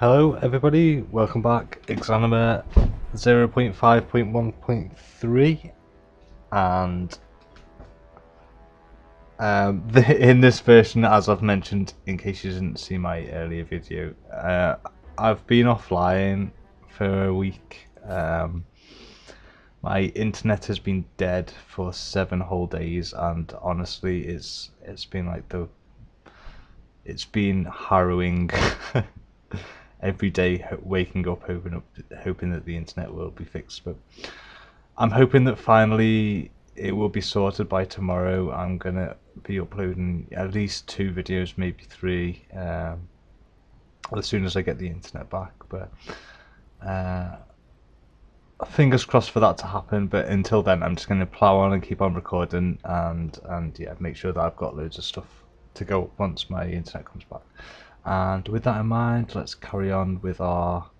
Hello everybody, welcome back. Exanima 0.5.1.3 and in this version, as I've mentioned in case you didn't see my earlier video, I've been offline for a week. My internet has been dead for 7 whole days, and honestly it's been harrowing. Every day waking up hoping that the internet will be fixed, but I'm hoping that finally it will be sorted by tomorrow. I'm gonna be uploading at least 2 videos, maybe 3, as soon as I get the internet back, but fingers crossed for that to happen. But until then, I'm just going to plow on and keep on recording, and yeah, make sure that I've got loads of stuff to go once my internet comes back. And with that in mind, let's carry on with our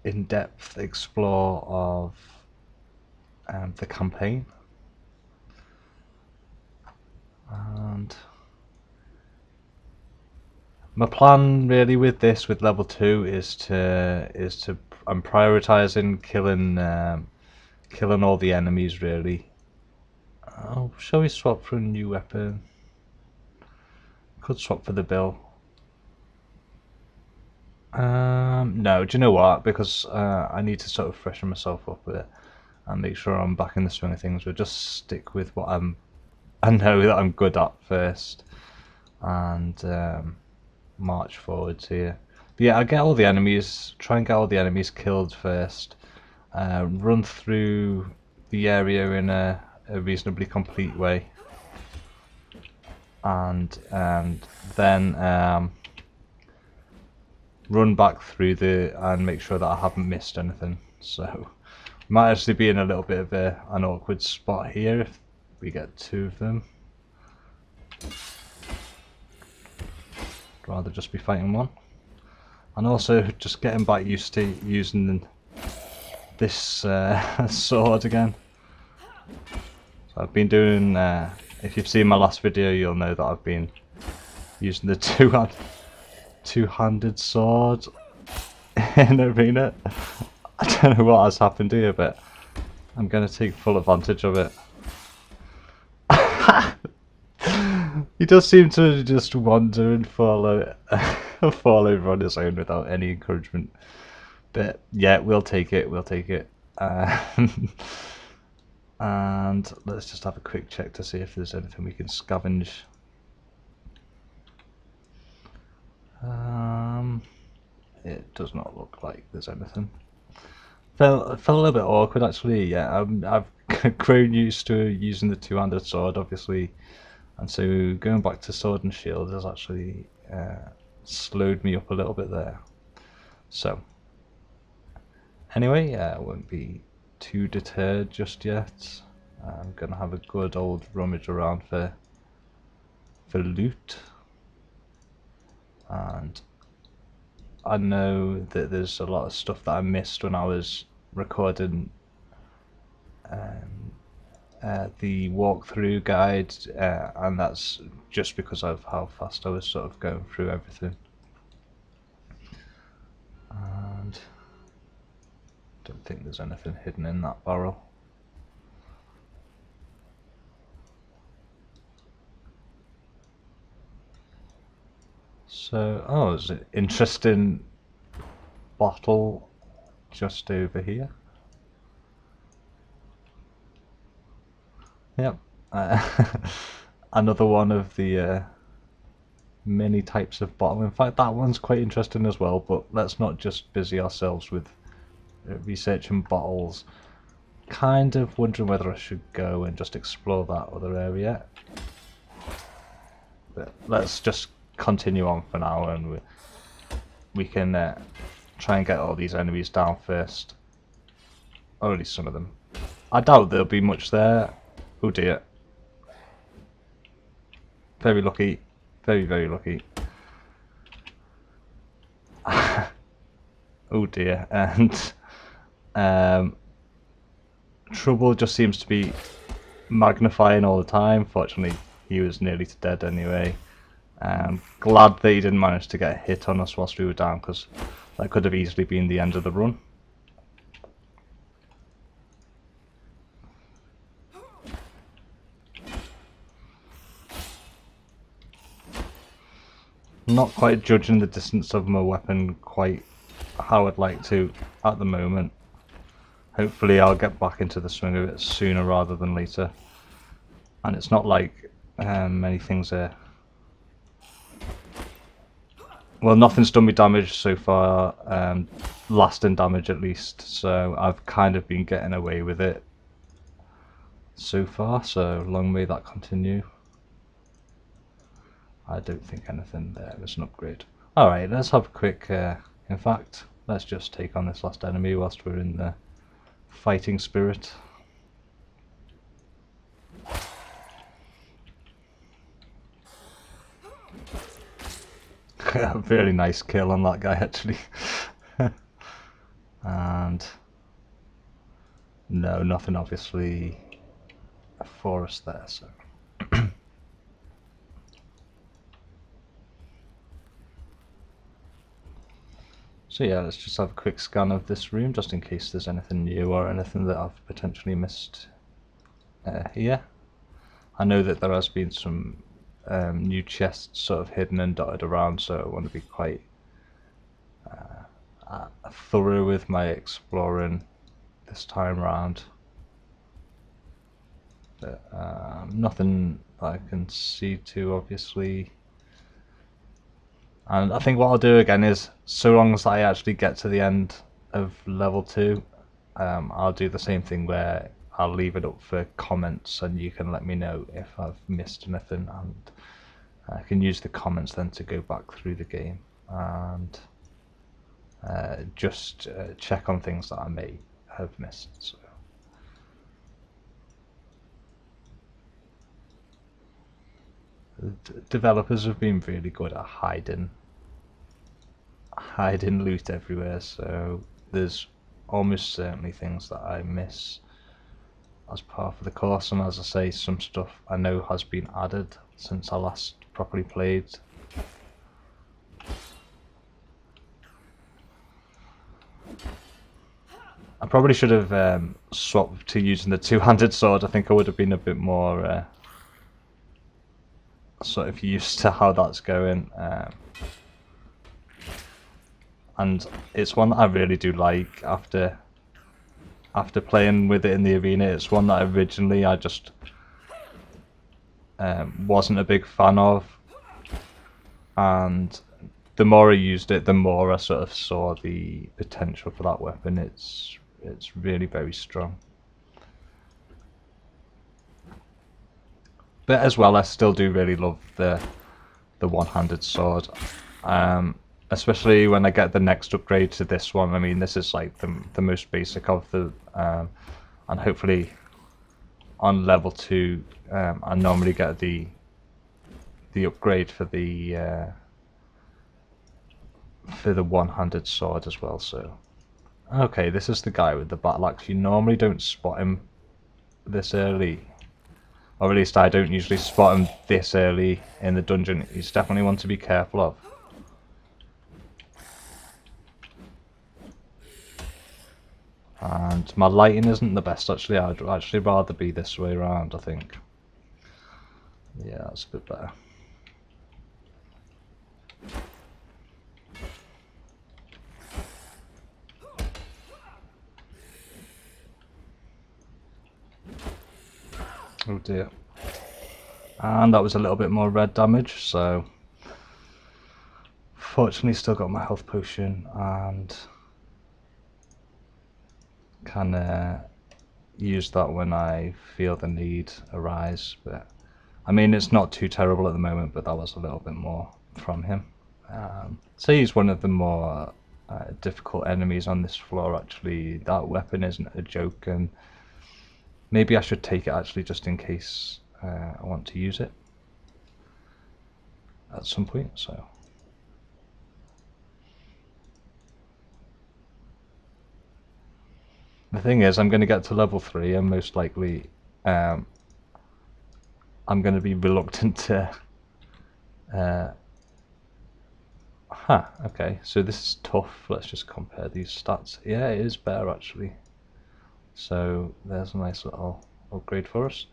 in-depth explore of the campaign. And my plan really with this, with level 2, I'm prioritizing killing all the enemies really. Oh, shall we swap for a new weapon? Could swap for the bill. No, do you know what? Because I need to sort of freshen myself up with it and make sure I'm back in the swing of things. We'll just stick with what I know that I'm good at first, and march forwards here. But yeah, I'll get all the enemies. Try and get all the enemies killed first. Run through the area in a reasonably complete way, and then run back through and make sure that I haven't missed anything. So might actually be in a little bit of an awkward spot here if we get 2 of them. I'd rather just be fighting one, and also just getting back used to using this sword again. So I've been doing, if you've seen my last video, you'll know that I've been using the two-handed sword in arena. I don't know what has happened here, but I'm going to take full advantage of it. He does seem to just wander and fall over on his own without any encouragement. But yeah, we'll take it. And let's just have a quick check to see if there's anything we can scavenge. It does not look like there's anything. Felt a little bit awkward actually. Yeah, I've grown used to using the two-handed sword, obviously, and so going back to sword and shield has actually slowed me up a little bit there. So anyway, I won't be too deterred just yet. I'm gonna have a good old rummage around for loot, and I know that there's a lot of stuff that I missed when I was recording the walkthrough guide, and that's just because of how fast I was sort of going through everything. And I don't think there's anything hidden in that barrel. So, oh, there's an interesting bottle just over here. Yep, another one of the many types of bottle. In fact, that one's quite interesting as well, but let's not just busy ourselves with researching bottles. Kind of wondering whether I should go and just explore that other area. But let's just continue on for now, and we can try and get all these enemies down first, or at least some of them. I doubt there'll be much there. Oh dear. Very lucky. Very lucky. Oh dear. And trouble just seems to be magnifying all the time. Fortunately, he was nearly to dead anyway. Glad that he didn't manage to get a hit on us whilst we were down, because that could have easily been the end of the run. Not quite judging the distance of my weapon quite how I'd like to at the moment. Hopefully I'll get back into the swing of it sooner rather than later. And it's not like many things are... Well, nothing's done me damage so far, lasting damage at least, so I've kind of been getting away with it so far, so long may that continue. I don't think anything there is an upgrade. Alright, let's have a quick, in fact, let's just take on this last enemy whilst we're in the fighting spirit. A very nice kill on that guy actually. And no, nothing obviously for us there, so so yeah, let's just have a quick scan of this room just in case there's anything new or anything that I've potentially missed here. I know that there has been some new chests sort of hidden and dotted around, so I want to be quite thorough with my exploring this time around. But nothing that I can see to, obviously. And I think what I'll do again is, so long as I actually get to the end of level 2, I'll do the same thing where I'll leave it up for comments and you can let me know if I've missed anything, and I can use the comments then to go back through the game and just check on things that I may have missed. So. The developers have been really good at hiding loot everywhere, so there's almost certainly things that I miss as part of the course, and as I say, some stuff I know has been added since I last properly played. I probably should have swapped to using the two-handed sword. I think I would have been a bit more sort of used to how that's going, and it's one that I really do like after playing with it in the arena. It's one that originally I just wasn't a big fan of, and the more I used it, the more I sort of saw the potential for that weapon. It's really very strong. But as well, I still do really love the one-handed sword, especially when I get the next upgrade to this one. I mean, this is like the most basic of the, and hopefully on level 2, I normally get the upgrade for the one-handed sword as well. So, okay, this is the guy with the battle axe. You normally don't spot him this early. Or at least I don't usually spot him this early in the dungeon. He's definitely one to be careful of. And my lighting isn't the best actually. I'd actually rather be this way around, I think. Yeah, that's a bit better. Oh dear. And that was a little bit more red damage, so fortunately still got my health potion and can use that when I feel the need arise. But I mean, it's not too terrible at the moment, but that was a little bit more from him. So he's one of the more difficult enemies on this floor actually. That weapon isn't a joke, and maybe I should take it actually just in case I want to use it at some point. So the thing is, I'm going to get to level 3 and most likely I'm going to be reluctant to Okay, so this is tough. Let's just compare these stats. Yeah, it is better actually. So there's a nice little upgrade for us.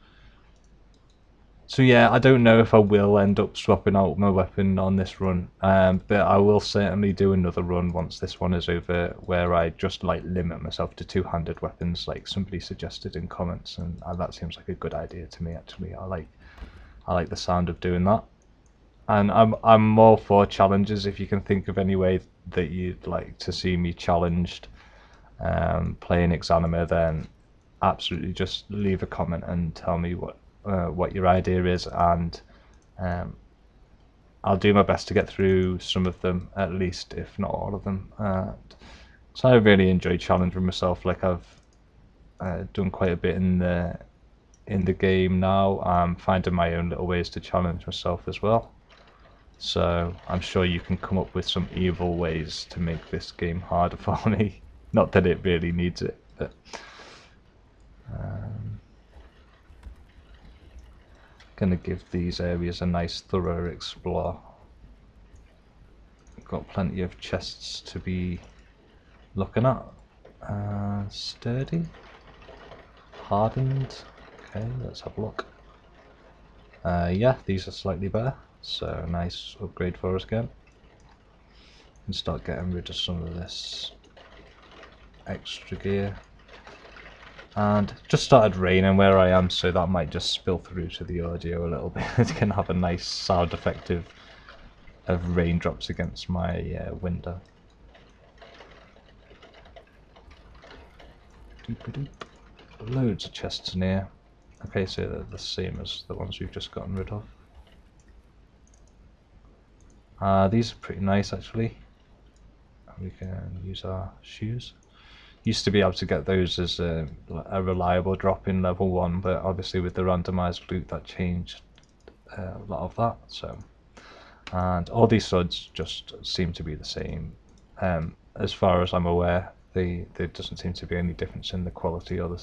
So yeah, I don't know if I will end up swapping out my weapon on this run, but I will certainly do another run once this one is over, where I just like limit myself to two-handed weapons, like somebody suggested in comments, and that seems like a good idea to me. Actually, I like the sound of doing that, and I'm all for challenges. If you can think of any way that you'd like to see me challenged playing Exanima, then absolutely just leave a comment and tell me what your idea is, and I'll do my best to get through some of them, at least, if not all of them. So I really enjoy challenging myself. Like I've done quite a bit in the game now. I'm finding my own little ways to challenge myself as well. So I'm sure you can come up with some evil ways to make this game harder for me. Not that it really needs it, but gonna give these areas a nice thorough explore. Got plenty of chests to be looking at. Sturdy, hardened. Okay, let's have a look. Yeah, these are slightly better, so nice upgrade for us again. And start getting rid of some of this extra gear. And just started raining where I am, so that might just spill through to the audio a little bit. It can have a nice sound effect of raindrops against my window. Doop-a-doop. Loads of chests in here. Okay, so they're the same as the ones we've just gotten rid of. These are pretty nice actually. We can use our shoes. Used to be able to get those as a reliable drop in level 1, but obviously with the randomized loot that changed a lot of that. So, and all these swords just seem to be the same. As far as I'm aware, there doesn't seem to be any difference in the quality or the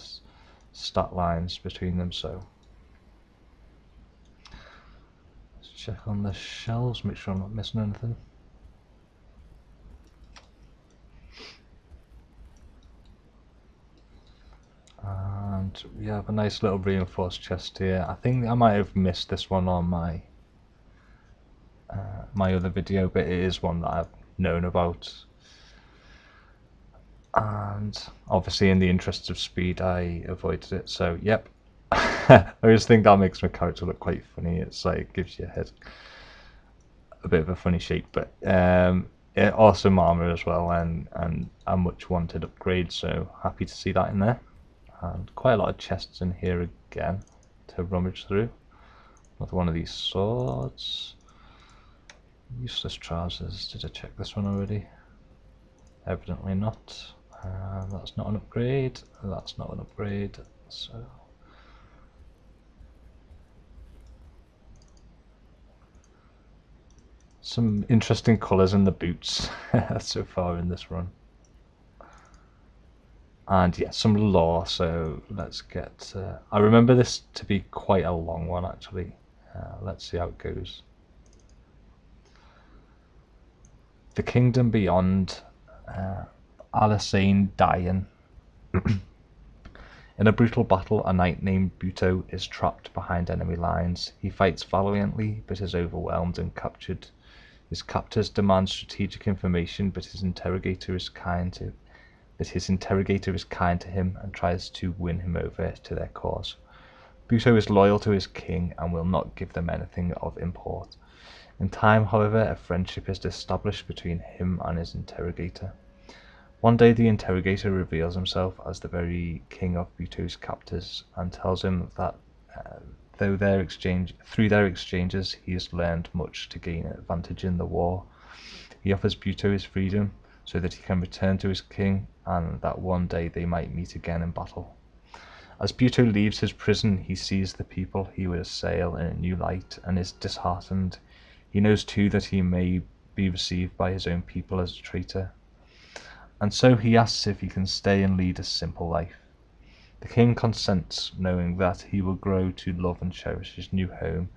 stat lines between them. So let's check on the shelves, make sure I'm not missing anything. And we have a nice little reinforced chest here. I think I might have missed this one on my my other video, but it is one that I've known about. And obviously in the interest of speed I avoided it, so yep. I always think that makes my character look quite funny. It's like gives your head a bit of a funny shape, but awesome armor as well, and a much wanted upgrade, so happy to see that in there. And quite a lot of chests in here again to rummage through. Another one of these swords. Useless trousers. Did I check this one already? Evidently not. That's not an upgrade. That's not an upgrade. So some interesting colours in the boots so far in this run. And yeah, some lore, so let's get... I remember this to be quite a long one actually. Let's see how it goes. The kingdom beyond, Alisane dying. In a brutal battle, a knight named Buto is trapped behind enemy lines. He fights valiantly, but is overwhelmed and captured. His captors demand strategic information, but his interrogator is kind to him and tries to win him over to their cause. Buto is loyal to his king and will not give them anything of import. In time, however, a friendship is established between him and his interrogator. One day the interrogator reveals himself as the very king of Buto's captors and tells him that through their exchanges he has learned much to gain advantage in the war. He offers Buto his freedom so that he can return to his king, and that one day they might meet again in battle. As Buto leaves his prison, he sees the people he would assail in a new light and is disheartened. He knows too that he may be received by his own people as a traitor, and so he asks if he can stay and lead a simple life. The king consents, knowing that he will grow to love and cherish his new home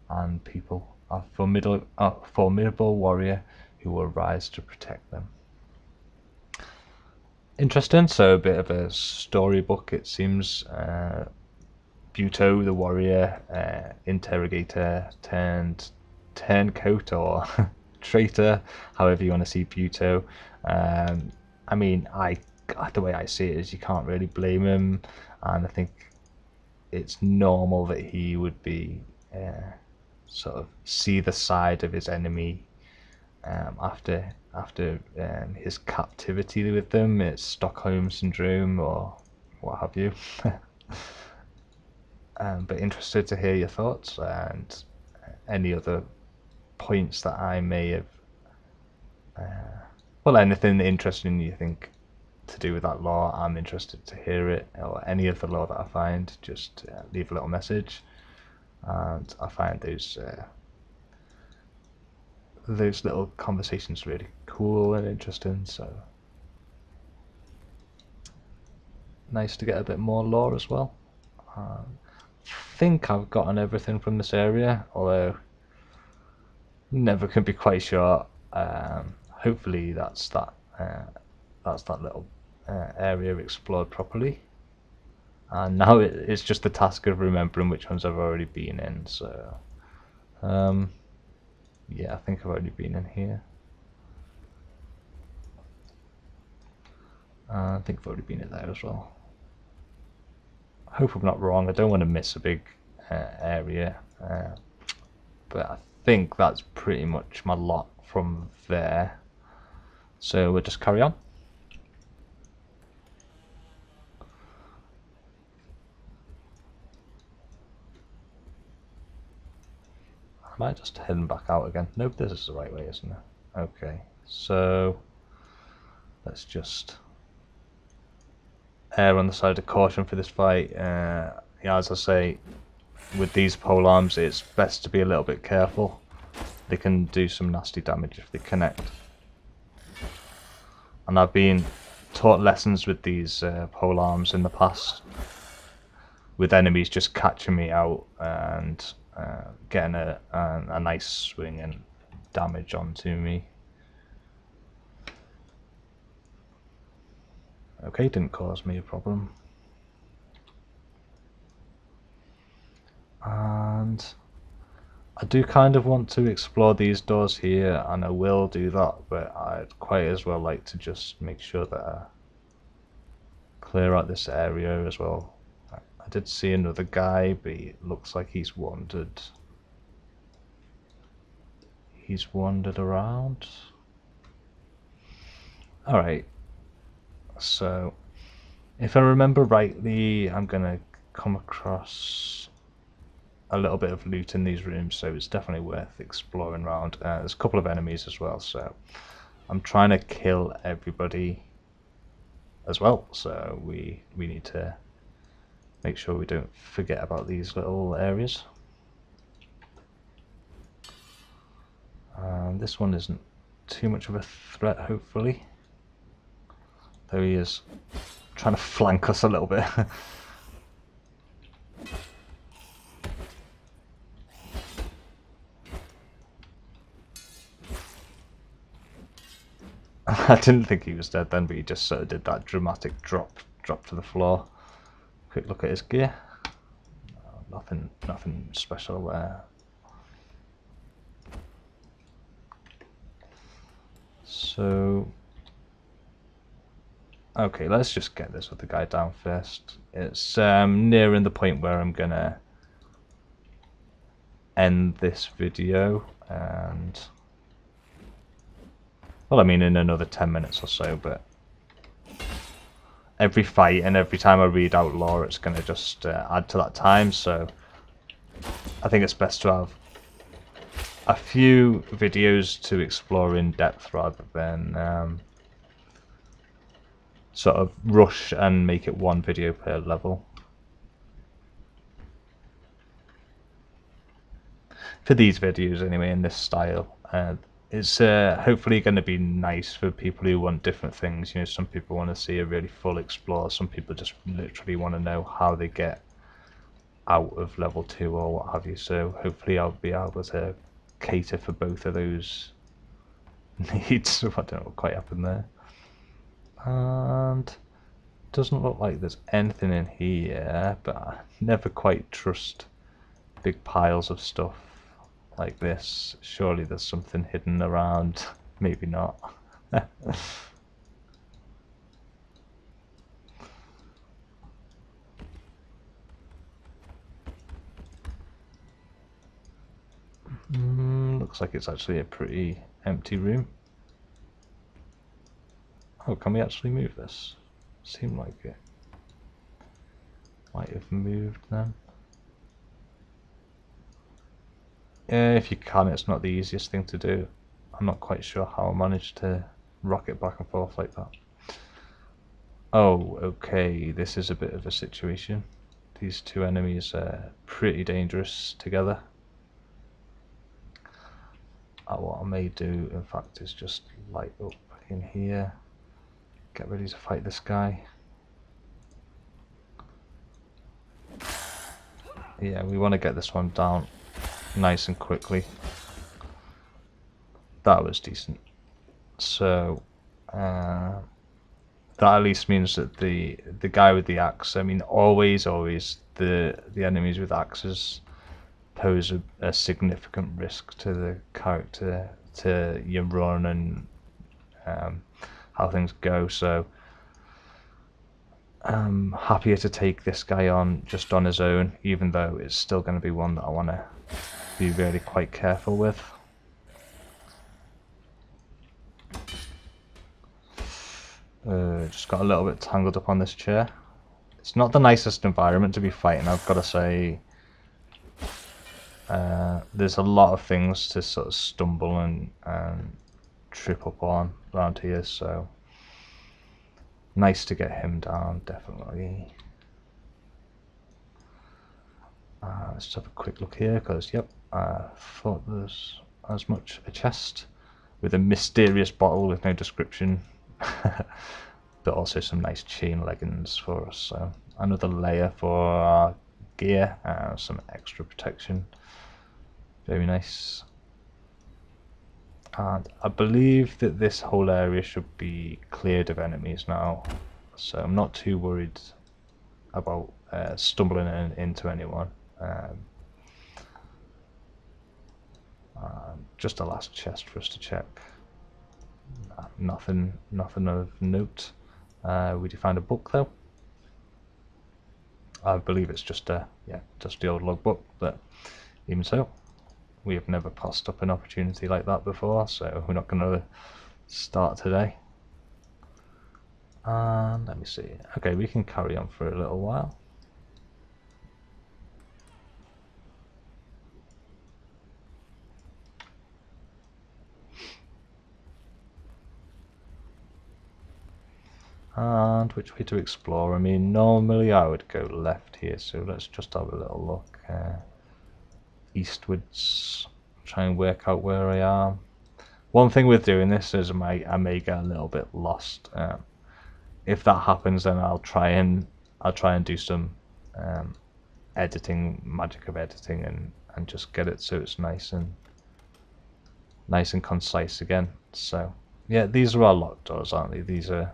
and people. a formidable warrior who will rise to protect them. Interesting, so a bit of a storybook it seems. Buto, the warrior, interrogator turned turncoat or traitor, however you want to see Buto. I mean, the way I see it is you can't really blame him, and I think it's normal that he would be sort of see the side of his enemy after his captivity with them. It's Stockholm syndrome or what have you. But interested to hear your thoughts and any other points that I may have, well, anything interesting you think to do with that lore. I'm interested to hear it, or any of the lore that I find. Just leave a little message, and I find those little conversations really cool and interesting. So nice to get a bit more lore as well. Think I've gotten everything from this area, although never can be quite sure. Hopefully that's that little area explored properly, and now it's just the task of remembering which ones I've already been in. So yeah, I think I've already been in here. I think I've already been in there as well. I hope I'm not wrong. I don't want to miss a big area, but I think that's pretty much my lot from there. So we'll just carry on. Am I just heading back out again? Nope, this is the right way, isn't it? Okay, so let's just err on the side of caution for this fight. Yeah, as I say, with these polearms, it's best to be a little bit careful. They can do some nasty damage if they connect. And I've been taught lessons with these polearms in the past, with enemies just catching me out and getting a nice swing and damage onto me. Okay, didn't cause me a problem. And I do kind of want to explore these doors here, and I will do that, but I'd quite as well like to just make sure that I clear out this area as well. I did see another guy, but it looks like he's wandered. He's wandered around. Alright. So, if I remember rightly, I'm gonna come across a little bit of loot in these rooms, so it's definitely worth exploring around. There's a couple of enemies as well, so I'm trying to kill everybody as well, so we need to make sure we don't forget about these little areas. This one isn't too much of a threat, hopefully. Though he is trying to flank us a little bit. I didn't think he was dead then, but he just sort of did that dramatic drop to the floor. Quick look at his gear. Nothing special there. So, okay, let's just get this other guy down first. It's nearing the point where I'm gonna end this video, and well, I mean in another 10 minutes or so, but every fight and every time I read out lore, it's gonna just add to that time, so I think it's best to have a few videos to explore in depth rather than sort of rush and make it one video per level. For these videos anyway, in this style, it's hopefully going to be nice for people who want different things. You know, some people want to see a really full explore, some people just literally want to know how they get out of level 2 or what have you, so hopefully I'll be able to cater for both of those needs. So I don't know what quite happened there. And doesn't look like there's anything in here, but I never quite trust big piles of stuff like this. Surely there's something hidden around. Maybe not. Looks like it's actually a pretty empty room. Oh, can we actually move this? Seemed like it might have moved then. Yeah, if you can, it's not the easiest thing to do. I'm not quite sure how I managed to rock it back and forth like that. Oh, okay, this is a bit of a situation. These two enemies are pretty dangerous together. What I may do, in fact, is just light up in here. Get ready to fight this guy. Yeah, we want to get this one down nice and quickly. That was decent. So that at least means that the guy with the axe, I mean, always the enemies with axes pose a significant risk to the character, to your run and how things go. So I'm happier to take this guy on just on his own, even though it's still going to be one that I want to be really quite careful with. Just got a little bit tangled up on this chair. It's not the nicest environment to be fighting, I've got to say. There's a lot of things to sort of stumble and trip up on around here, so nice to get him down, definitely. Let's have a quick look here, because yep, I thought there's as much a chest with a mysterious bottle with no description, but also some nice chain leggings for us. So another layer for our gear, some extra protection. Very nice. And I believe that this whole area should be cleared of enemies now, so I'm not too worried about stumbling into anyone. Just a last chest for us to check. Nothing of note. We did find a book though. I believe it's just a the old logbook, but even so, we have never passed up an opportunity like that before, so we're not going to start today. And let me see. Okay, we can carry on for a little while. And which way to explore? I mean, normally I would go left here, so let's just have a little look eastwards, try and work out where I am. One thing with doing this is I may get a little bit lost. If that happens, then I'll try and do some magic of editing, and just get it so it's nice and concise again. So yeah, these are our locked doors, aren't they? These are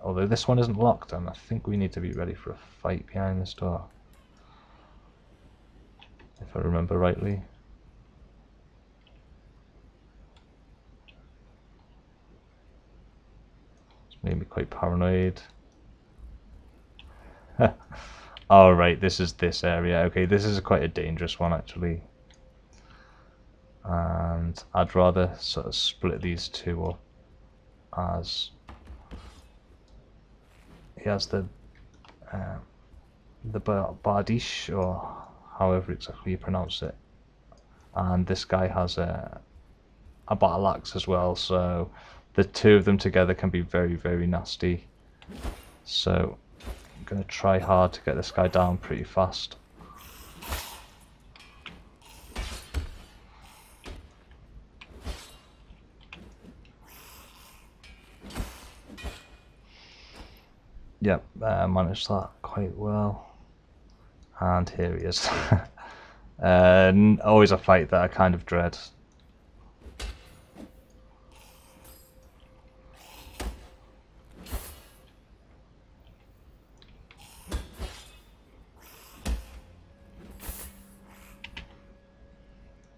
although this one isn't locked, and I think we need to be ready for a fight behind this door, if I remember rightly. It's made me quite paranoid. Alright, this is this area. Okay, this is quite a dangerous one actually. And I'd rather sort of split these two up, as he has the Bardiche, or however exactly you pronounce it, and this guy has a battle axe as well, so the two of them together can be very, very nasty. So I'm going to try hard to get this guy down pretty fast. Yep, managed that quite well. And here he is. Always a fight that I kind of dread.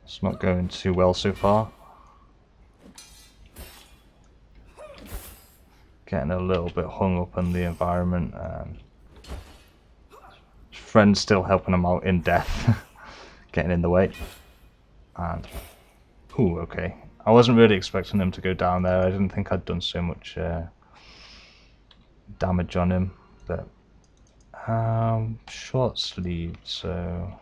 It's not going too well so far. Getting a little bit hung up on the environment. Friend's still helping him out in death. Getting in the way. And... ooh, okay. I wasn't really expecting him to go down there. I didn't think I'd done so much damage on him. But... short sleeve, so...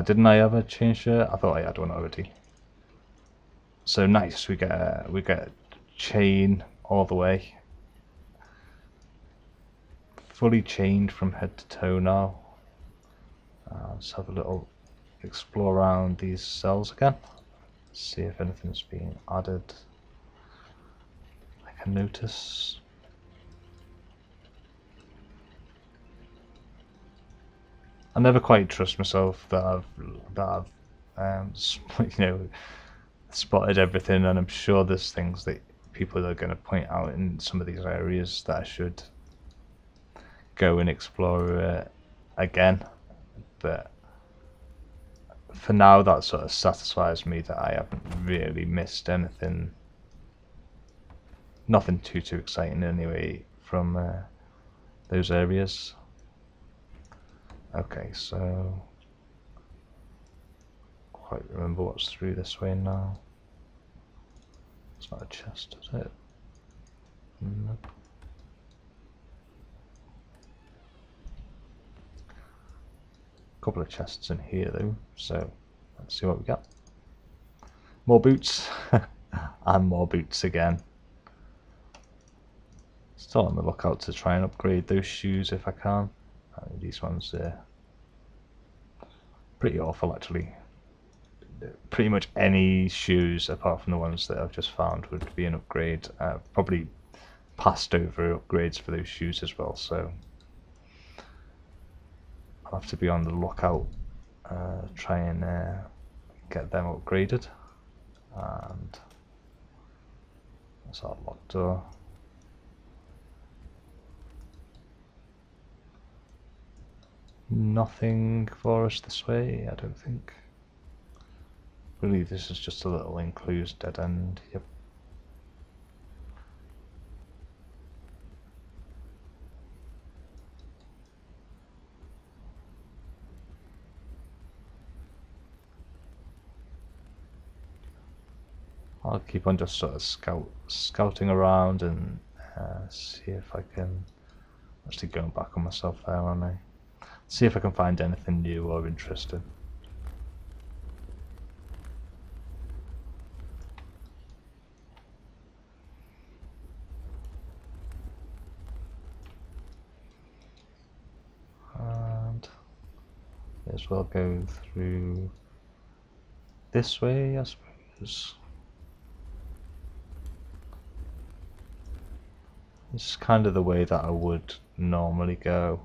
didn't I ever change it? I thought I had one already. So nice, we get a chain all the way. Fully chained from head to toe now. Let's have a little explore around these cells again. See if anything's been added. I can notice. I never quite trust myself that I've you know, spotted everything, and I'm sure there's things that people are going to point out in some of these areas that I should go and explore again. But for now, that sort of satisfies me that I haven't really missed anything. Nothing too exciting anyway from those areas. Okay, so quite remember what's through this way now. It's not a chest, is it? Nope. Couple of chests in here though, so let's see what we got. More boots and more boots again. Still on the lookout to try and upgrade those shoes if I can. These ones are pretty awful actually. Pretty much any shoes apart from the ones that I've just found would be an upgrade. Probably passed over upgrades for those shoes as well, so I'll have to be on the lookout, try and get them upgraded. And that's our locked door. Nothing for us this way, I don't think. I believe this is just a little enclosed dead end. Yep. I'll keep on just sort of scouting around and see if I can... actually going back on myself there, aren't I? See if I can find anything new or interesting. And may as well go through this way, I suppose. This is kind of the way that I would normally go,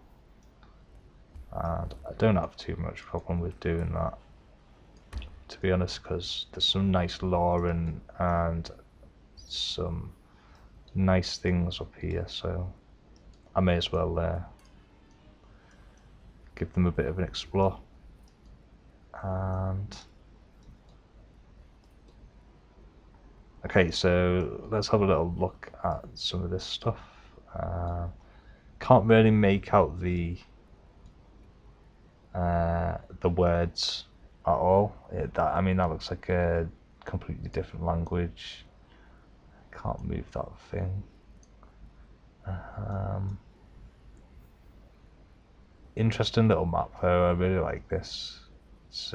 and I don't have too much problem with doing that, to be honest, because there's some nice lore and some nice things up here, so I may as well give them a bit of an explore. And okay, so let's have a little look at some of this stuff. Can't really make out the words at all. I mean, that looks like a completely different language. Can't move that thing. Interesting little map though. I really like this. It's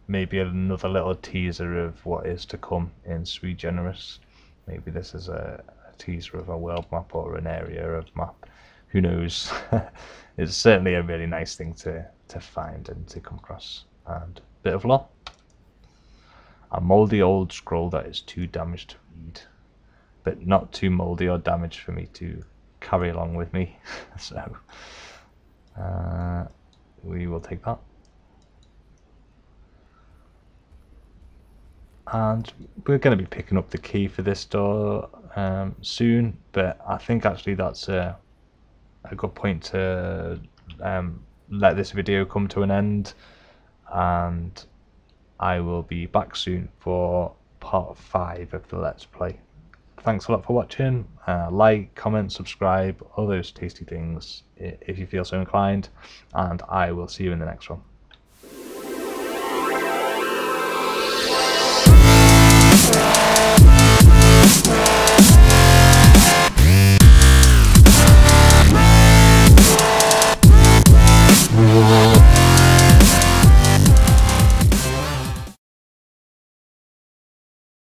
maybe another little teaser of what is to come in Sui Generis. Maybe this is a teaser of a world map or an area of map. Who knows? It's certainly a really nice thing to find and to come across. And a bit of lore. A mouldy old scroll that is too damaged to read, but not too mouldy or damaged for me to carry along with me. So we will take that. And we're going to be picking up the key for this door soon, but I think actually that's a good point to let this video come to an end, and I will be back soon for part 5 of the Let's Play. Thanks a lot for watching. Like, comment, subscribe, all those tasty things if you feel so inclined, and I will see you in the next one.